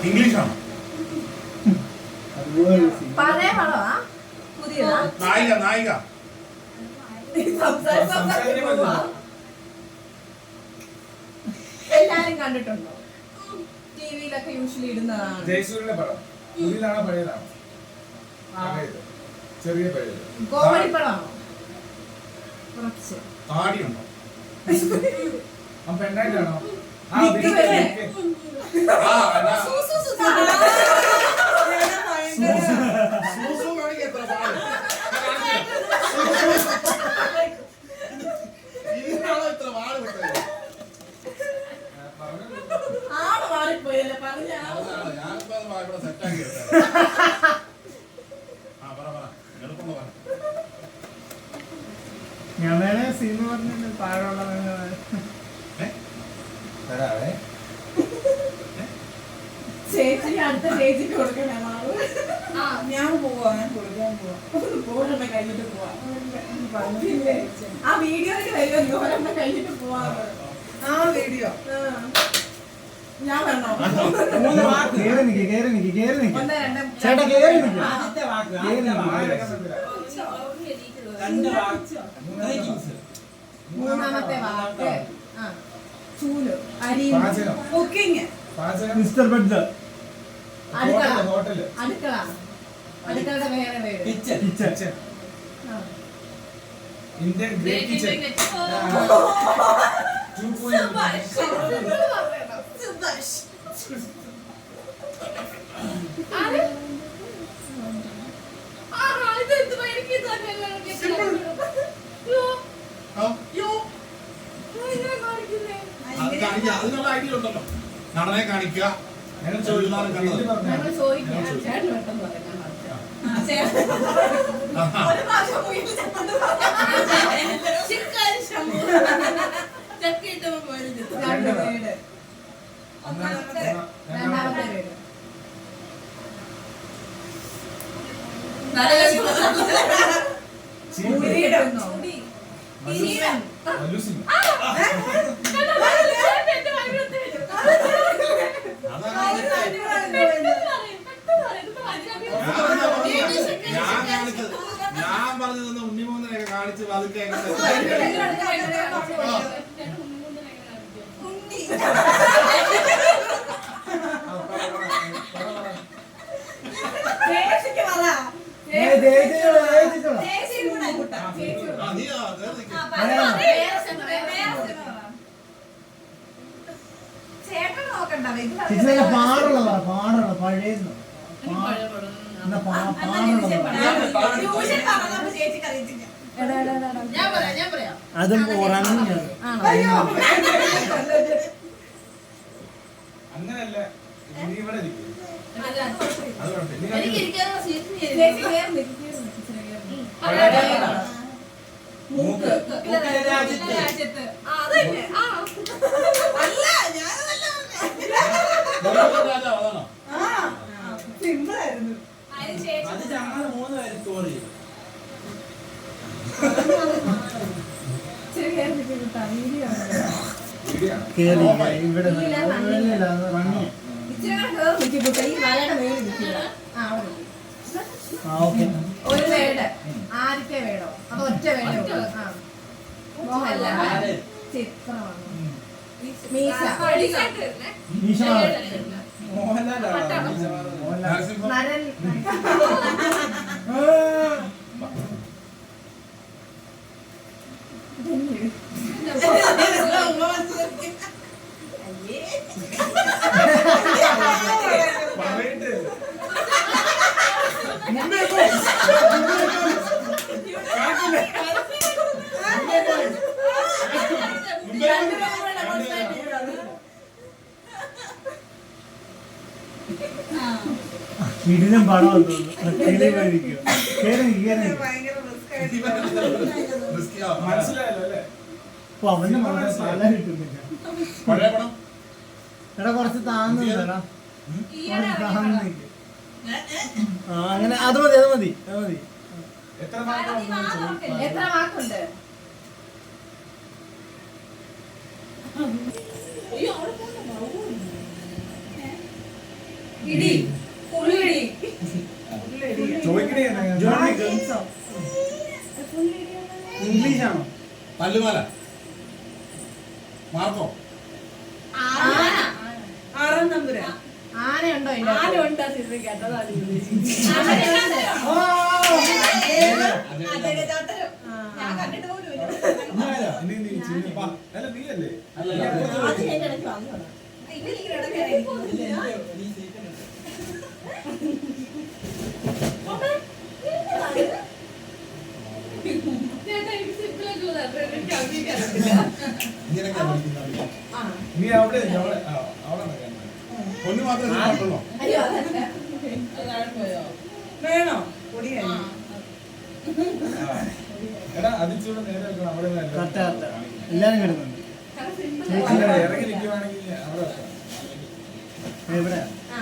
ഇംഗ്ലീഷാണ്. പഴയ പടമാ പുതിയതാ? നായിക നായിക എല്ലാരും കണ്ടിട്ടുണ്ടോ? ടിവിയിലൊക്കെ യൂഷ്വലി ഇടുന്നതാണ്. ജയസൂര്യന്റെ പടം പുതിയതാണോ പഴയതാണോ? ചെറിയ പഴയത്. കോമഡി പടമാണോ? കുറച്ച് താടിയുണ്ടോ? പെണ്ണായിട്ടാണോ? ഞാൻ വേണേ സിനിമ പറഞ്ഞിട്ട് താഴെയുള്ള ചേച്ചി അടുത്ത ചേച്ചിക്ക് കൊടുക്കണേ. ഞാൻ പോവാ, ഞാൻ കൊടുക്കാൻ പോവാ. ഒരെണ്ണം കഴിഞ്ഞിട്ട് പോവാ. ആ വീഡിയോയിലേക്ക് വരുമല്ലോ, ഒരെണ്ണം കഴിഞ്ഞിട്ട് പോവാ. ആ വീഡിയോ ഞാൻ പറഞ്ഞോ ചേട്ടാ കേറി നിൽക്കും. മൂന്നാമത്തെ വാക്ക് ചൂല് അരി കുക്കിംഗ് മിസ്റ്റർ ബട്ട്ലർ. അടുക്കള ഹോട്ടല് അടുക്കള അടുക്കളയുടെ വേറെ പേര് കിച്ചൺ. Indian great kitchen. അതിനുള്ള ഐഡിയ ഉണ്ടല്ലോ. നടനെ കാണിക്കുക. ഞങ്ങൾ ചോദിക്കാം ചേട്ടൻ പെട്ടെന്ന് പറയാം. രണ്ടാമത്തെ പേര് ഞാൻ പറഞ്ഞത് ഉണ്ണിമൂന്നനൊക്കെ കാണിച്ച് അതൊക്കെ പാടുള്ള പഴയ അതും ഉറങ്ങുക. അങ്ങനല്ല, നീ ഇവിടെ മൂക്ക് രാജ്യത്ത് അല്ല സിമ്പിളായിരുന്നു. അത് ഞങ്ങൾ 3 പേര് സ്കോർ ചെയ്തു. ഇവിടെ ഒരു വേട് ആദ്യത്തെ വേടോ അത് ഒറ്റ വേടോ? മോഹൻലാൽ ചിത്രമാണ്. മീശ നരൻ ഇതിനും പണം മനസ്സിലായല്ലോ അല്ലേ? അവന്റെ മനസ്സിൽ സ്ഥലം കിട്ടുന്നില്ല. എടാ കുറച്ച് താങ്ങുന്നില്ലടാ, അങ്ങനെ അത് മതി അത് മതി അത് മതി. എത്ര വാക്കുണ്ട്? ഇടി പുള്ളിടി ചോദിക്കണേ ജോണി ഇംഗ്ലീഷ് ആണോ? തല്ലുമാല മാർക്കോ ആറാം നമ്പുരാ ആനയുണ്ടോ ആന ഉണ്ടോ സിനിമ കേട്ടതാണ് ഞാൻ കണ്ടിട്ട് പോലും ഇല്ല. അല്ല നീ അല്ലേ അത് ഞാൻ ഇടയ്ക്ക് വന്നതാണ്. ഇവരിങ്ങനെ ഇടയ്ക്ക് ഇറങ്ങി. ചേട്ടാ, എനിക്ക് simple ആയിട്ട് ഉള്ളതാ. എനിക്ക് അംഗീകരിക്കത്തില്ല. ഇങ്ങനെയൊക്കെ പഠിക്കുന്നത് നീ അവിടെ അവിടെ പൊന്നു മാത്രമേ സിനിമ അയ്യോ അതല്ല. വേണോ പൊടി എടാ അതിച്ചൂടെ നേരെ വെക്കണം അവിടെ നിന്ന് കറക്റ്റ് കറക്റ്റ് എല്ലാരും കിടന്നുണ്ട്. അല്ല, ഇറങ്ങി നിൽക്കുവാണെങ്കിൽ അവിടെ വെക്കാം എവിടെ ആ,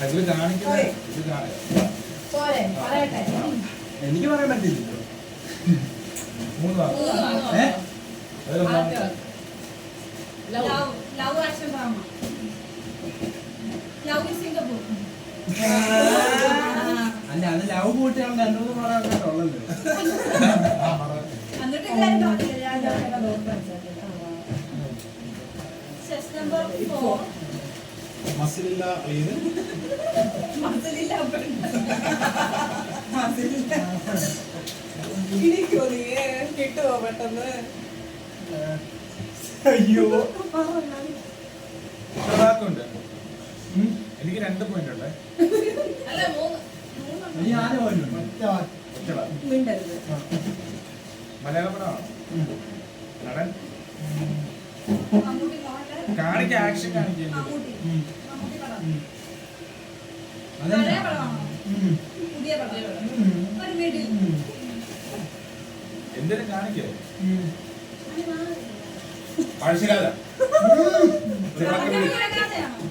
അതില് കാണിക്കുന്ന ഇത് പോരെ പറയട്ടെ. എനിക്ക് പറയാൻ പറ്റില്ല. 3 ഭാഗം ഏ? അതിലൊന്നാമത്തെ love action drama. Love in Singapore. അല്ല അത് ലവ് കൂട്ടിയാണ് 2-3 പടമൊക്കെ ഉള്ളത്. എന്നിട്ട് എല്ലാവരും പറഞ്ഞില്ലേ, ഞാൻ ഇതൊക്കെ നോക്കാം. Cess number 4. മസിലില്ല ഇത് മസിലില്ല ഇടിക്കോ നീ കിട്ടുവോ പെട്ടെന്ന് അയ്യോ ഉണ്ട് എനിക്ക് 2 പോയിന്റ് ഉണ്ടേ അല്ല 3. ഈ ആന പോലും ഒറ്റടാ. മിണ്ടരുത്. മലയാള പടമാണോ നടൻ മമ്മൂട്ടി മോഹൻലാൽ. കാണിക്ക ആക്ഷൻ കാണിക്കുന്നത് മമ്മൂട്ടി പടം. അതല്ല. പഴയ പടമാണോ? പുതിയ പടം. ഒരു മിഡിൽ. എന്തിനും കാണിക്കേ പഴശ്ശിരാജ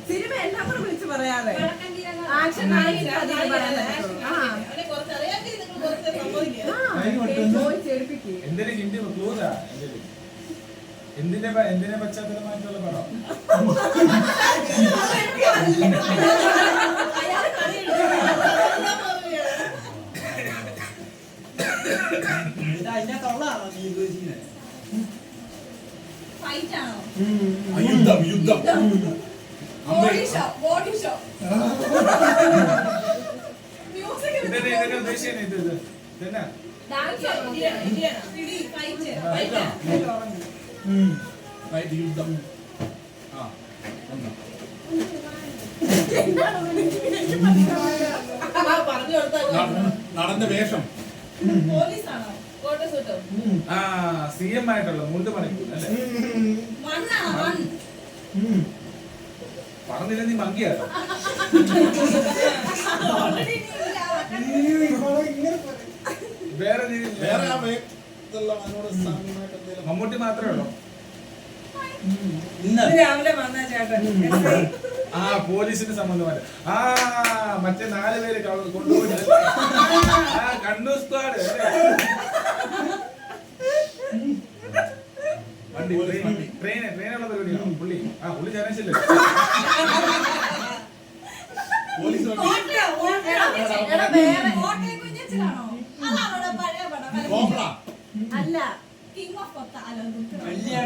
സിനിമ എല്ലാം കൂടെ വിളിച്ച് പറയാതെ ആക്ഷൻ എന്തിനും ഹിന്ദി ക്ലൂസാ എന്തിനെ പശ്ചാത്തലമായിട്ടുള്ള പടം അതിനകത്തുള്ളതാണോ നീ ഉദ്ദേശിക്കുന്നത്? ഫൈറ്റ് ആണോ? യുദ്ധം യുദ്ധം body show. Body show. Music. ഇതിനെ ഉദ്ദേശിക്കുന്നത് ഇത് ഇതെന്നാ ഡാൻസ്. പിടി. ഫൈറ്റ്. റൈറ്റ് യുദ്ധം ആ ഒന്ന് പറഞ്ഞു കൊടുത്താൽ നടന്റെ വേഷം പോലീസാണോ? കോട്ട സൂട്ടോ. ആ CM ആയിട്ടുള്ള മുണ്ട് പണിക്കും അല്ലേ മണ്ണാണോ? മൺ. പറഞ്ഞില്ല നീ മങ്കിയാട്ടോ വേറെ വേറെ ആ ഇതുള്ള അതിനോട് സാമ്യമായിട്ട് എന്തെങ്കിലും മമ്മൂട്ടി മാത്രമേ ഉള്ളൂ ഇന്ന് രാവിലെ വന്ന ചേട്ടൻ ആ പോലീസിന് സംബന്ധമായിട്ട് ആ മറ്റേ 4 പേര് കൊണ്ടുപോയി ആ കണ്ണൂർ സ്ക്വാഡ് വണ്ടി ട്രെയിനുള്ള പരിപാടിയാണോ പുള്ളി പുള്ളി ചാനച്ചില്ലേ പോലീസ് വണ്ടി വേറെ കോട്ടയം കുഞ്ഞച്ചനാണോ? അതാണോ പഴയ പടം? കോബ്ര അല്ല, കിങ് ഓഫ് കൊത്ത.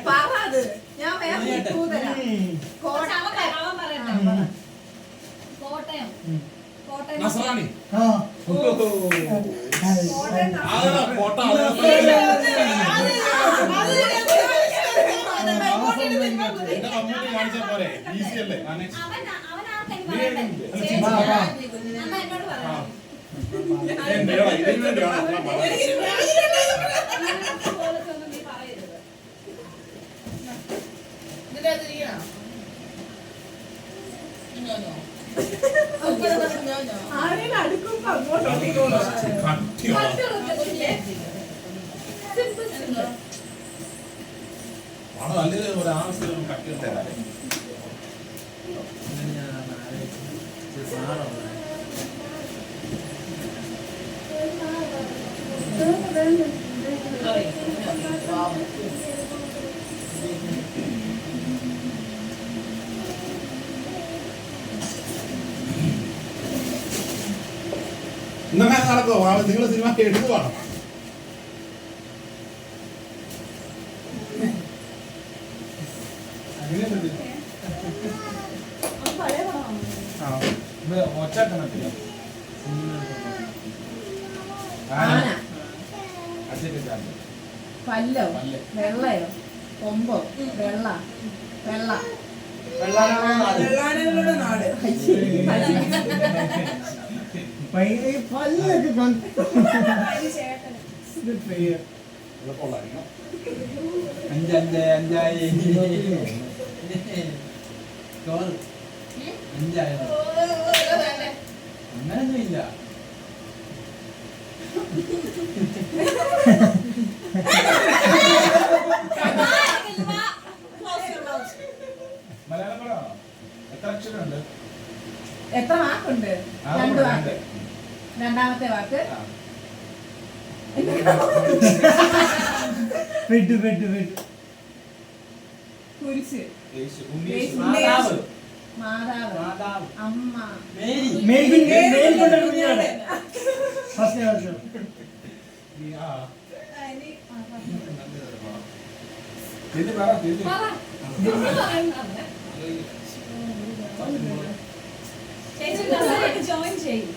പറ അത്. ഞാൻ വേറെ ക്ലൂ തരാം. കോട്ടയം. അവൻ പറയട്ടെ. കോട്ടയം. കോട്ടയം. നസ്രാണി ആ. കോട്ടയം. ആളാ കോട്ട എന്റെ മമ്മൂട്ടി കാണിച്ചാൽ പോരെ ഈസി അല്ലേ എന്നോട് പറയാം. ഇതിനു വേണ്ടിയാണ് അത്ര നീ പറയരുത്. ഇതിന്റെ അതിരിക്കണോ? ആരെയും അടുക്കുമ്പോ അങ്ങോട്ടോ നല്ല ഒരു ആവശ്യം കട്ടി തരാം ഇന്നങ്ങനെ നടക്കുമോ നിങ്ങൾ സിനിമ എടുക്കുവാണോ? പഴയ പടമാണ്. ഒച്ചാക്കണത്തില്ല ആന, അച്ഛൻ പല്ലോ, പല്ല്. വെള്ളയോ, കൊമ്പോ, വെള്ള, വെള്ള. വെള്ളാനങ്ങളുടെ നാട്. ഭയങ്കര പല്ലൊക്കെ എളുപ്പമുള്ളതായിരിക്കണം. അഞ്ചായി ചോറ് അഞ്ചായോ അങ്ങനൊന്നും ഇല്ല മലയാളം പടമാണോ? എത്ര അക്ഷരമുണ്ട്? എത്ര വാക്കുണ്ട്? ആ, 2 വാക്ക്. രണ്ടാമത്തെ വാക്ക് പെട്ടു കുരിശ്, യേശു, ഉണ്ണീശു. മാതാവ് മാതാവ്, മാതാവ് അമ്മ, മേരി മേൽക്കൊണ്ട കുഞ്ഞാണ് ഫസ്റ്റ് വർഷം. ആ. തിരിഞ്ഞ് പറ, തിരിഞ്ഞ്. ജോയിൻ ചെയ്യും.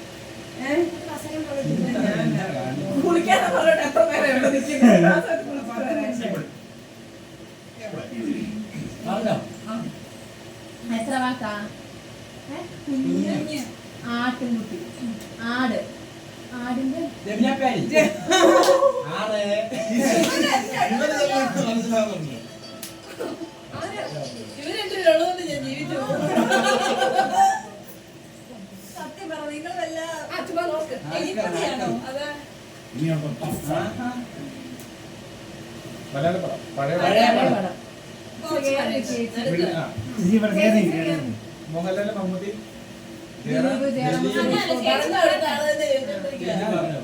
കുളിക്കാതെ പറഞ്ഞിട്ട് എത്ര നേരം ഇവിടെ നിൽക്കുന്നു? ആ സമയത്ത് കുളിച്ചിട്ട് വരാൻ. പറഞ്ഞോ എത്ര വാക്കാ? കുഞ്ഞ്, ആട്ടിൻകുട്ടി, ആട്, ആടിന്റെ രമ്യാക്കാരി ആറ് മനസ്സിലാവുന്നുണ്ട്. ഇവരെന്തിനുള്ളതുകൊണ്ട് ഞാൻ ജീവിച്ചു. സത്യം പറ, നിങ്ങൾ വല്ല എലിപ്പതിയാണോ? അതാ ഇനിയുണ്ടോ? മലയാളം പടം പഴയ പഴയ പടം. പടം. ആ. ഇനി ഇവിടെ കേറി. മോഹൻലാൽ മമ്മൂട്ടി ദിലീപ്, ജയറാം. പറഞ്ഞു കൊടുത്ത ആള് തന്നെ കേട്ടോണ്ടിരിക്കുകയാണ്. ഞാൻ പറഞ്ഞോ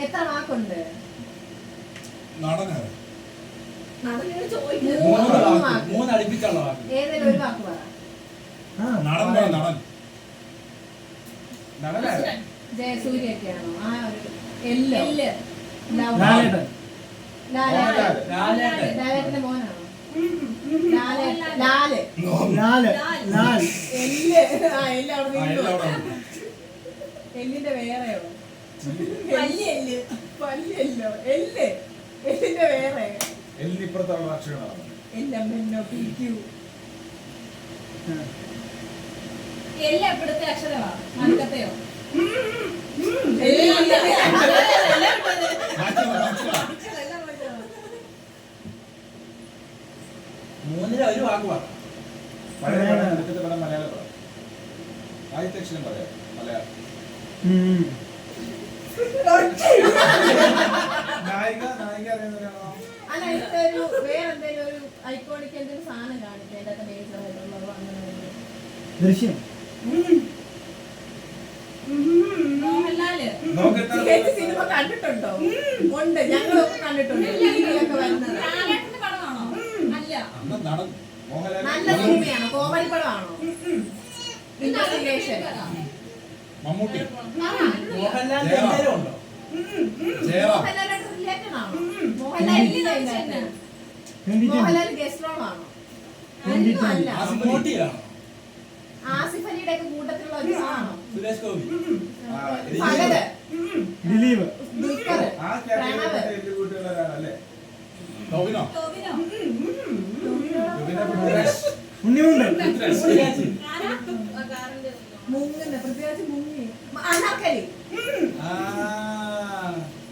എത്ര വാക്കുണ്ട്? നടനാണ്. നടനോട് ചോദിക്കുന്നു. മൂന്ന് വാക്ക്. മൂന്ന് അടുപ്പിച്ചുള്ള വാക്ക് ഏതെങ്കിലും ഒരു വാക്ക് പറ. നടൻ പറ, നടൻ. നടനാണ്. ജയസൂര്യൊക്കെയാണോ? ആ ഒരു എല്ലോ. ലാലേട്ടൻ. മോഹൻലാൽ. ലാലേട്ടന്റെ മോനാണോ? ലാല്. ലാൽ. എല്ല്. ആ എല്ല് അവിടെ ആ, നിന്നു. എല്ലാം അവിടെ ഉണ്ട്. എല്ലിന്റെ വേറെയോ? പല്ല്. പല്ലല്ലോ. എല്ല്. എല്ലിന്റെ വേറെ. എല്ലിപ്പുറത്തുള്ള അക്ഷരങ്ങളാണ്. എല്ലമ്മോ പിടിക്കൂ. എല്ലാം ഇവിടുത്തെ അക്ഷരമാ. മലക്കത്തെയോ? മൂന്നില് ഒരു വാക്ക് പറ പഴയ പടം, ഇന്നത്തെ പടം, മലയാള പടം. ആദ്യത്തെ അക്ഷരം പറയാം മലയാളം. നായിക അറിയുന്നവരാണോ? അല്ല ഇതൊരു വേറെന്തെങ്കിലും ഒരു ഐക്കോണിക് എന്തെങ്കിലും സാധനം കാണിക്കും. എൻ്റെ അകത്ത് മേജർ ആയിട്ടുള്ളതോ അങ്ങനെ എന്തെങ്കിലും. ദൃശ്യം. മോഹൻലാല്. നോക്കട്ടെ. ചേച്ചി സിനിമ കണ്ടിട്ടുണ്ടോ? ഉണ്ട്, ഞങ്ങളൊക്കെ കണ്ടിട്ടുണ്ട്. ടിവിയിലൊക്കെ വരുന്നത്. ലാലേട്ടന്റെ പടമാണോ? അല്ല. അന്ന് നടൻ. മോഹൻലാൽ. നല്ല സിനിമയാണോ? കോമഡി പടമാണോ? ഇൻവെസ്റ്റിഗേഷൻ. മമ്മൂട്ടി. മോഹൻലാലിന്റെ എന്തേലും ഉണ്ടോ ജയറാം. മോഹൻലാലായിട്ട് റിലേറ്റഡ് ആണോ? മോഹൻലാൽ ഗസ്റ്റ് റോൾ ആണോ? ഒന്നും അല്ല. മമ്മൂട്ടിയാണോ ആസിഫ് അലിയുടെ ഒക്കെ കൂട്ടത്തിലുള്ള ഒരു ആണോ? സുരേഷ് ഗോപി ഫഹദ്, ദിലീപ്. ദുൽഖർ, ആ പ്രണവ്. ക്യാരക്ടർ കൂട്ടുള്ള ഒരാളല്ലേ? ടോവിനോ. ടോവിനോ. പിന്നെ പൃഥ്വിരാജ്. ഉണ്ണിമുണ്ടൻ. പൃഥ്വിരാജ്. ആരാ? ആ കാറിന്റെ മുങ്ങുന്ന പൃഥ്വിരാജ് മുങ്ങി. അനാർക്കലി. ആ,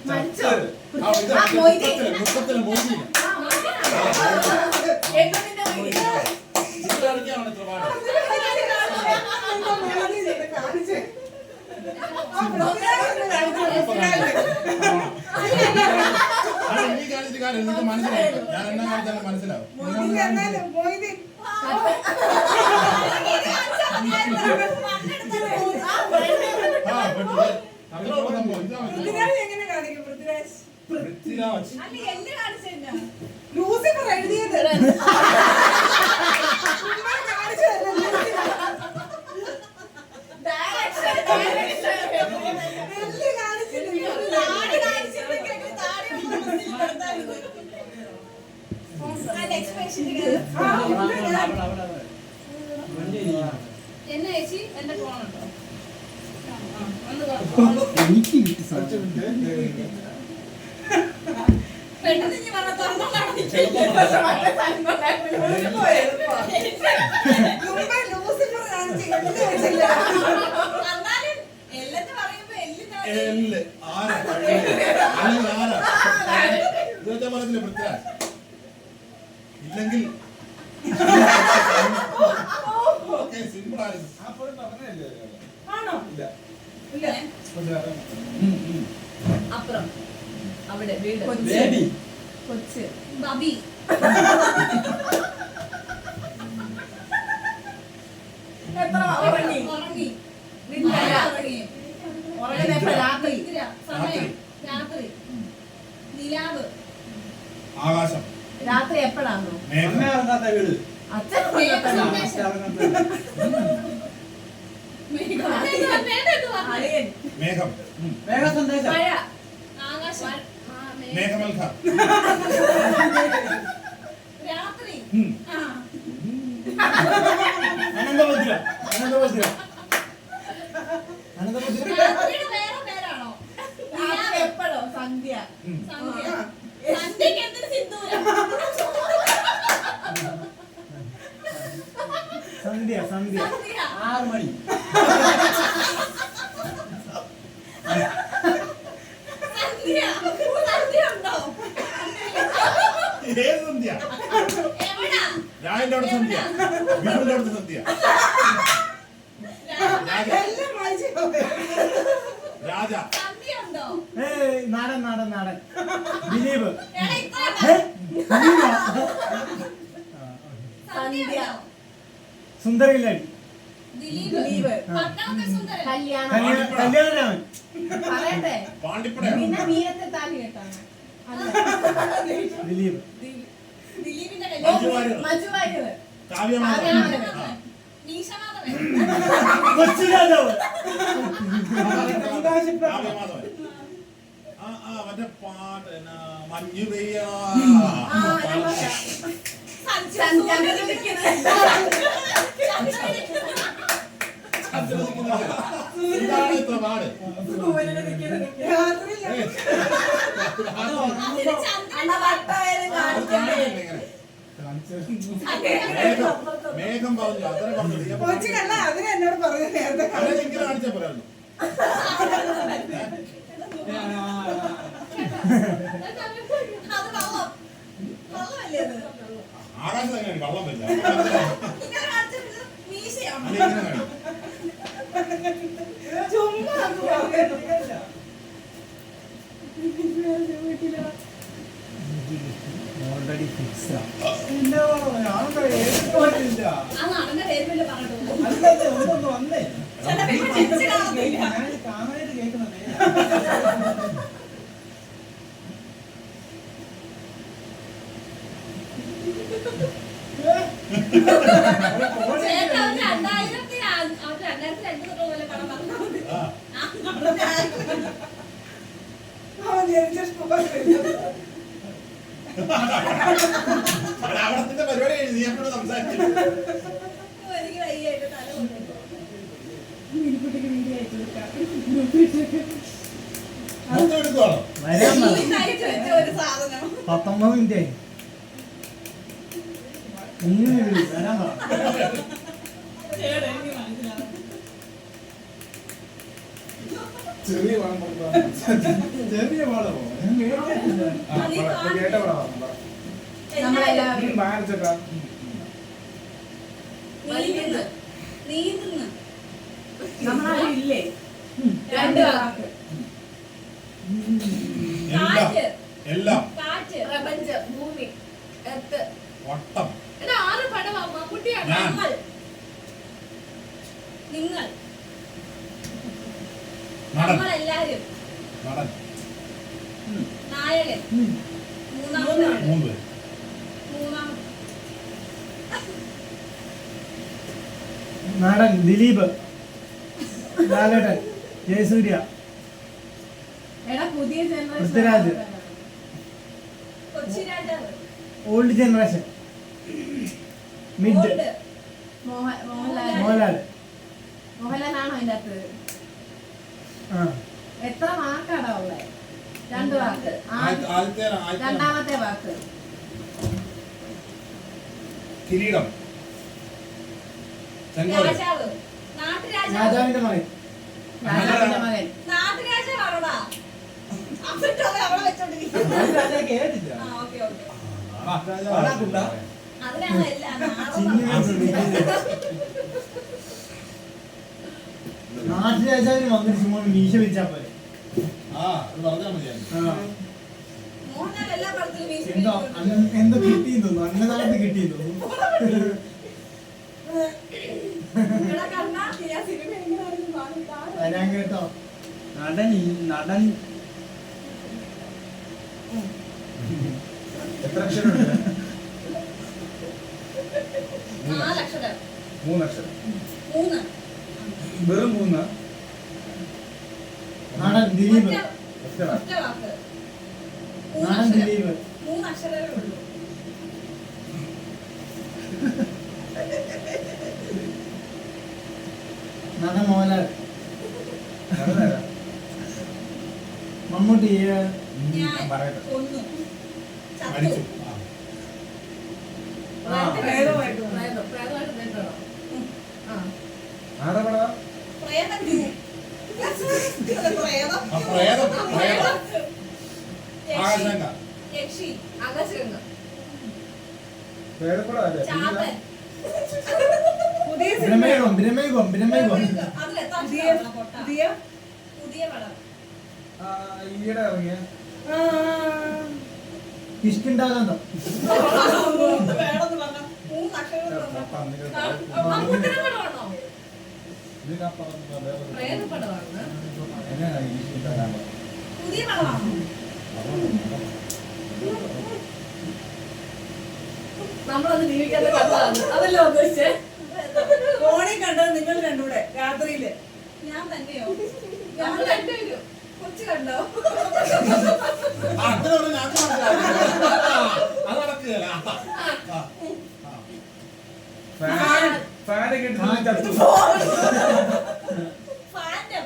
മരിച്ചോ? ചത്ത്. ആ, ഇത് ആ, മൊയ്തീൻ. മുപ്പത്തില് മോദി. ആ, മൊയ്തീനാണോ? എങ്ങുമിന്റെ മൊയ്തീൻ. ഇത് കളിക്കാനാണ് ഇത്ര പാട്. അത് എനിക്ക് കാണിച്ചിട്ട് കാര്യം നിങ്ങൾക്ക് മനസ്സിലാവും. ഞാൻ എന്നെ കാണിച്ചാലും മനസ്സിലാവും. ആ, പെട്ടു. അതിലുള്ള സംഭവം ഇതാണ്. പൃഥ്വിരാജ് എങ്ങനെ കാണിക്കും? പൃഥ്വിരാജ് പൃഥ്വിരാജ്. അല്ല എല്ലാം കാണിച്ചെന്നാ ലൂസിഫർ എഴുതിയത്. ഡയറക്ഷൻ നെക്സ്റ്റ് പേഷ്യന്റ് എന്നെ ചേച്ചി എന്റെ ഫോണുണ്ടോ എനിക്ക് കിട്ടി അഞ്ച് മിനിറ്റ്. പെട്ടെന്ന് ഇനി പറഞ്ഞ എന്നാലും എല്ലെന്ന് പറയുമ്പോ എല്ല്. ആരാ? അല്ലെങ്കിൽ ആരാ? ഇതൊക്കെ പറഞ്ഞില്ലേ പൃഥ്വിരാജ്? ഇല്ലെങ്കിൽ ഓക്കേ, സിമ്പിൾ ആയിരുന്നു. ആ പോയി പറഞ്ഞതല്ലേ അയാള്? ആണോ ഇല്ല. ഇല്ല അപ്പുറം അവിടെ വീട് ബേബി കൊച്ച് ബബി എത്ര ഉറങ്ങി ഉറങ്ങി ഉറങ്ങി ഉറങ്ങുന്നപ്പോ രാത്രി സമയം രാത്രി നിലാവ് ആകാശം, രാത്രി എപ്പോഴാണോ മേഘം, അമ്മ ഇറങ്ങാത്ത വീട് അച്ഛൻ അളിയൻ മേഘം, മേഘ സന്ദേശം മഴ ആകാശം മേഘമൽഹ, രാത്രി ആ അനന്തഭദ്ര അനന്തഭദ്ര അനന്തഭദ്ര രാത്രിയുടെ വേറെ പേരാണോ രാത്രി എപ്പോഴോ സന്ധ്യ സന്ധ്യ സന്ധ്യക്ക് എന്തൊരു സിന്ദൂരം സന്ധ്യ സന്ധ്യ സന്ധ്യ 6 മണി സന്ധ്യ സന്ധ്യ ഉണ്ടോ ഏത് സന്ധ്യ? എവിടാ രാജന്റെ അവിടെ സന്ധ്യ, വിഷ്ണുവിന്റെ അവിടെ സന്ധ്യ, രാജ, സന്ധ്യ ഉണ്ടോ ഏയ് നാടൻ നാടൻ നാടൻ ദിലീപ് എടാ ഇത്ര ഏ? ദിലീപാ? സന്ധ്യ ഉണ്ടോ സുന്ദരകില്ലാടി ദിലീപ് ദിലീപ്. പട്ടണത്തിൽ സുന്ദരൻ കല്യാണം കല്യാണരാമൻ പറയട്ടെ പാണ്ടിപ്പടയാണ്. പിന്നെ മീനത്തെ താലി കെട്ടാണ് ദിലീപ് ദിലീപിന്റെ മഞ്ജു കല്യാണം വാര്യർ, മഞ്ജു വാര്യർ കാവ്യമാധവൻ, കാവ്യമാധവൻ. മീശമാധവൻ കൊച്ചു രാജാവ് കാവ്യമാധവൻ. മറ്റേ പാട്ട് എന്നാ, മഞ്ഞു പെയ്യാ. ഇതാണ് ഇത്ര പാട്. മേഘം പറഞ്ഞു, അത്ര പറഞ്ഞു. അതിന് എന്നോട് പറഞ്ഞു നേരത്തെ അവരെനിക്ക് കാണിച്ചാ പറയായിരുന്നു. അത് വള്ളം വള്ളമല്ലേ അത് ആകാശം എങ്ങനെ വള്ളം വരില്ല. ഇങ്ങനെ കാണിച്ചിട്ട് മീശയാണോ അല്ല, ഇങ്ങനെ കാണിക്കും. ഓൾറെഡി ഫിക്സ് ആ നടന്ന പേര് വല്ല പറഞ്ഞിട്ട് അല്ലല്ലേ ഒന്നൊന്ന് വന്നേ ചിലപ്പോ ജനിച്ച് കാണത്തില്ല ഞാൻ കാമനായിട്ട് കേൾക്കുന്നത് ചേട്ടാ അവര് 2002 പോലെ പണം പറഞ്ഞാൽ മതി ആ, അവിടെ പരിപാടി കഴിഞ്ഞു. നീ എന്നോട് സംസാരിച്ചു. എനിക്ക് വയ്യായിട്ട് തല കൊണ്ടു മിനിക്കുട്ടിക്ക് വീഡിയോ അയച്ചു കൊടുക്കാം മൊത്തം എടുക്കുവാണോ? വരാൻ ഈ പറഞ്ഞു കഴിച്ചു വെച്ച ഒരു സാധനം 19 മിനിറ്റ് ആയി ഇങ്ങനെ വരാൻ പറഞ്ഞു ചേട്ടാ എനിക്ക് മനസ്സിലാവും ചെറിയ പടം കൊടുക്കാം. ചെറിയ പടമോ? ഞാൻ കേട്ടിട്ടില്ല. ആ, പടം. ഇപ്പൊ കേട്ട പടമാണ്. പറ. നമ്മളെല്ലാവരും വാങ്ങിച്ചേട്ടാ. നീന്തുന്നു നീന്തുന്നു നമ്മളാരും ഇല്ലേ രണ്ട് വാക്ക് എല്ലാം കാറ്റ് എല്ലാം കാറ്റ് പ്രപഞ്ചം ഭൂമി എർത്ത് വട്ടം എടാ 6 പടമാ മമ്മൂട്ടിയാണ് ഞാൻ. നിങ്ങൾ നടൻ നമ്മളെല്ലാരും നടൻ നായകൻ മൂന്നാമത്തെ ആള്. 3 പേര് മൂന്നാമത്തെ നടൻ ദിലീപ് ലാലേട്ടൻ ജയസൂര്യ എടാ പുതിയ പൃഥ്വിരാജ്. ജനറേഷൻ കൊച്ചി രാജാവ് old generation mid gold. Mohanlal Mohanlal മോഹൻലാലാണോ അതിന്റെ അകത്ത്? ആ എത്ര വാക്കാടാ ഉള്ളത്? 2 വാക്ക്. രണ്ടാമത്തെ വാക്ക് കിരീടം. ചെങ്കോൽ. രാജാവ്. നാട്ടുരാജാവ്. രാജാവിന്റെ മകൻ രാജാവിന്റെ മകൻ. നാട്ടുരാജാവാണോടാ? അപ്പിട്ടത് അവിടെ വെച്ചോണ്ടിരിക്കുന്നു. രാജാ കേട്ടില്ല. ആ, ഓക്കേ, ഓക്കേ. കാണാക്കുണ്ടാ? അതിനാണ് എല്ലാം നാട്ടുരാജാവിന് വന്നിട്ട് ചുമ്മാ മീശ വെച്ചാ പോലെ ആ അത് പറഞ്ഞാൽ മതിയായിരുന്നു. മോഹൻലാൽ എല്ലാ പടത്തിലും വീശി എന്തോ വീശി എന്തോ കിട്ടിയെന്ന് തോന്നുന്നു അന്നനാളത്ത് കിട്ടിയെന്ന് തോന്നുന്നു ഇവിടെ കണ്ടാ ആ സിനിമ എങ്ങനെയാണെന്ന് പറഞ്ഞിട്ടാണ്. വരാൻ കേട്ടോ നടൻ എത്ര അക്ഷരമുണ്ട്? 4 അക്ഷരം. 3 അക്ഷരം. 3. വെറും 3. നടൻ ദിലീപ് ഒറ്റ വാക്ക്. 3 നടൻ അക്ഷരം. ദിലീപ് 3 അക്ഷരമേ ഉള്ളൂ. നടൻ മോഹൻലാൽ നടന്നേരാ. മമ്മൂട്ടി ഞാൻ പറയട്ടെ. കൊന്നു. മരിച്ചു. ചത്തു. ആ. പ്രേതമായിട്ട് കേട്ടോ. ആ ആരാ പടവാ? പ്രേതം ടു. പ്രേതം. ആ, പ്രേതം. പ്രേതം. ആകാശഗംഗ. യക്ഷി. ആകാശഗംഗ. പേരപ്പടമല്ലേ? ചാത്തൻ. ബ്രഹ്മയുഗം ബ്രഹ്മയുഗം ബ്രഹ്മയുഗം അതിലെത്താൻ അക്ഷരമാണോ പൊട്ട? പുതിയ പടം. ഈയിടെ ഇറങ്ങിയ കിഷ്കിണ്ടാകാന്തം വേണമെന്ന് പറഞ്ഞ 3 അക്ഷരം മമ്മൂട്ടിയുടെ പടമാണോ? ഇതിനപ്പുറം പ്രേതപടമാണ്. എങ്ങനെയാണ് ഈ ഇതാകാൻ പറ്റും? പുതിയ പടമാണോ? നമ്മളത് ജീവിക്കാതെ കണ്ടതാണ്. അതല്ലേ ഉദ്ദേശിച്ചേ? ഫോണിൽ കണ്ടത് നിങ്ങൾ രണ്ടൂടെ രാത്രിയില്. ഞാൻ തന്നെയോ? നമ്മൾ രണ്ടുപേരും. കൊച്ചു കണ്ടോ? ആ, അങ്ങനെ പറഞ്ഞാൽ ഞാൻ മനസ്സിലാക്കി. അത് നടക്കുകയല്ല. ഫാനൊക്കെ ഇട്ട് ചത്തു. ഫാൻറ്റം.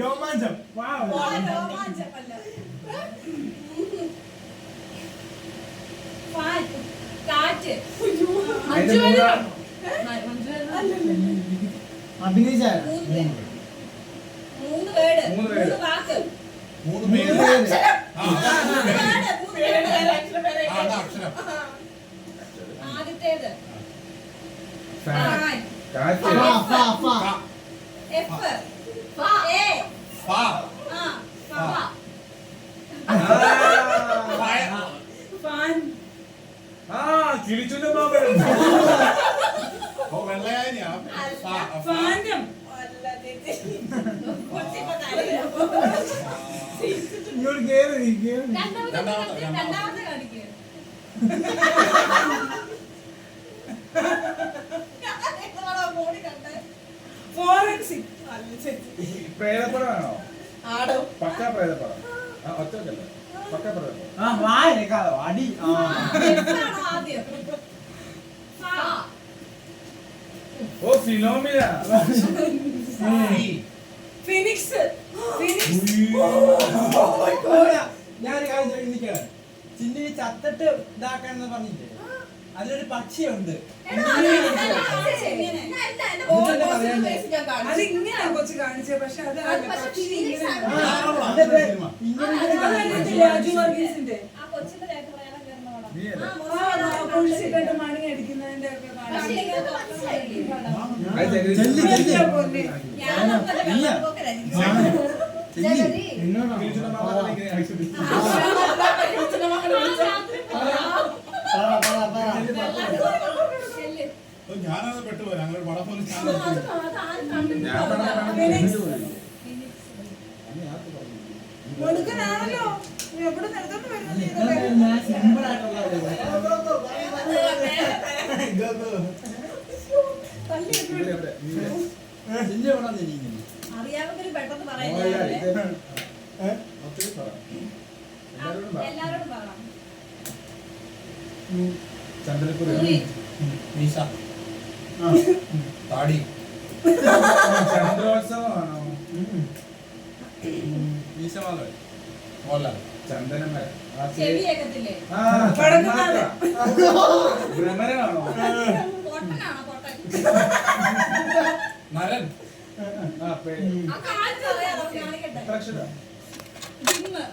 രോമാഞ്ചം രോമാഞ്ചമല്ല. ഫാൻ. കാറ്റ്. മഞ്ജുവാര്യരാണോ? മഞ്ജുവാര്യർ. അഭിനയിച്ചാര 3 വേർഡ്. മൂന്ന് word. 3 വാക്ക്. 3 മൂന്ന് പേര്. പേര്. ആ, അതാണ് പേര്. മൂന്ന് വേർഡ്. ആ, അതാ അക്ഷരം. ആദ്യത്തേത് ഫാൻ. ഫാൻ. കാറ്റ്. ഫ ഫ ഫ ഫ. എഫ്. ഫ. എ. ഫ. ആ. ഫ. ഫയ. ഫാൻ കിളിച്ചുന്റെ മാമൻ. ഓ, വെള്ളയാനിയാ. ഫ. ഫ. ഫാൻറ്റം അല്ല ചേച്ചി. കൊച്ചിപ്പോ കരയും. ഇങ്ങോട്ട് കേറി കേറി രണ്ടാമത്തെ കാണിക്ക്. ഞാനെന്താണോ മോടി കണ്ടേ? ഫോറൻസിക് അല്ല ചേച്ചി. പ്രേതപ്പടമാണോ? ആടോ പക്ക പ്രേതപ്പടം. ആ ഒറ്റക്കല്ലേ? പക്ക പ്രേതപ്പടം. ആ വായനേക്കാളോ അടി ആ എഫാണോ ആദ്യം? ഫ. ഓ ഫിനോമിന. ഫി. ഫിനിക്സ് ഫിനിക്സ് ഞാനൊരു കാര്യം ചോദിക്കണം ചിന്നി ചത്തിട്ട് ഇതാക്കാന്ന് പറഞ്ഞില്ലേ അതിലൊരു പക്ഷിയുണ്ട് എടാ, അത് ഇങ്ങനെ. എന്റെ പോസിറ്റീവ് ബേസ് ഞാൻ അത് കാണിച്ചു. ഇങ്ങനെയാ കൊച്ചു കാണിച്ചത് പക്ഷെ അത് അത് പക്ഷെ ഫീനിക്സ് ആണ്. അതിന്റെ സിനിമ. അതറിയത്തില്ലേ അജു വർഗീസിന്റെ ആ കൊച്ചിന്റെ ദേഹത്ത് പ്രേതം കയറുന്ന പടം. നീ അല്ലേ? കുളിച്ചിട്ട് മണി അടിക്കുന്നതിന്റെ ഒക്കെ പക്ഷെ കാണിച്ചു നിങ്ങൾക്ക് മനസ്സിലായില്ലേ? അത് ചെല്ലി. ചെല്ലി, ചെല്ലി. എന്റെ പൊന്നേ. ഞാനൊക്കെ വെള്ളപ്പൊക്കരായിരിക്കും. ജഗതി. എന്നോടാ കിളിച്ചുന്റെ മാമൻ ഇങ്ങനെ അടിച്ചിട്ട്. കൊച്ചിന്റെ മകളെ വിളിച്ചോ? പറ പറ പറ ചെല്ല്. ഓ, ഞാനത് പെട്ടുപോയി. അങ്ങനെ ഒരു പടം പോലും ഞാൻ അത് ആരും കണ്ടിട്ടില്ല. ഞാൻ പറഞ്ഞ ഫിനിക്സ്. ആർക്ക് പറഞ്ഞു? കൊടുക്കനാണല്ലോ എവിടെ നിർത്തോണ്ട് വരുന്നത് സിമ്പിൾ ആയിട്ടുള്ള ഇവിടെ എവിടെ? നീ ഇവിടെ. ചിന്നി വേണം തിരിക്കുന്നു അറിയാമെങ്കിൽ പെട്ടെന്ന് ഓ, പറയാം. യാ, ഇത് ഒത്തിരി പറ. എല്ലാവരോടും പറ. എല്ലാരോടും പറയാം. ചന്ദ്രക്കുറി കുറി. മീശ താടി ചന്ദ്രോത്സവമാണോ? മീശമാധവൻ. മോഹൻലാൽ ചന്ദനമര ചെവി കേൾക്കത്തില്ലേ? പടങ്ങുന്നാല്. ഭ്രമരമാണോ? പൊട്ടനാണോ പൊട്ടൻ? നരൻ ആ, ആ കാണിച്ചത് അറിയാലോ, കാണിക്കട്ടെ. എത്ര അക്ഷരം? ജിമ്മ്.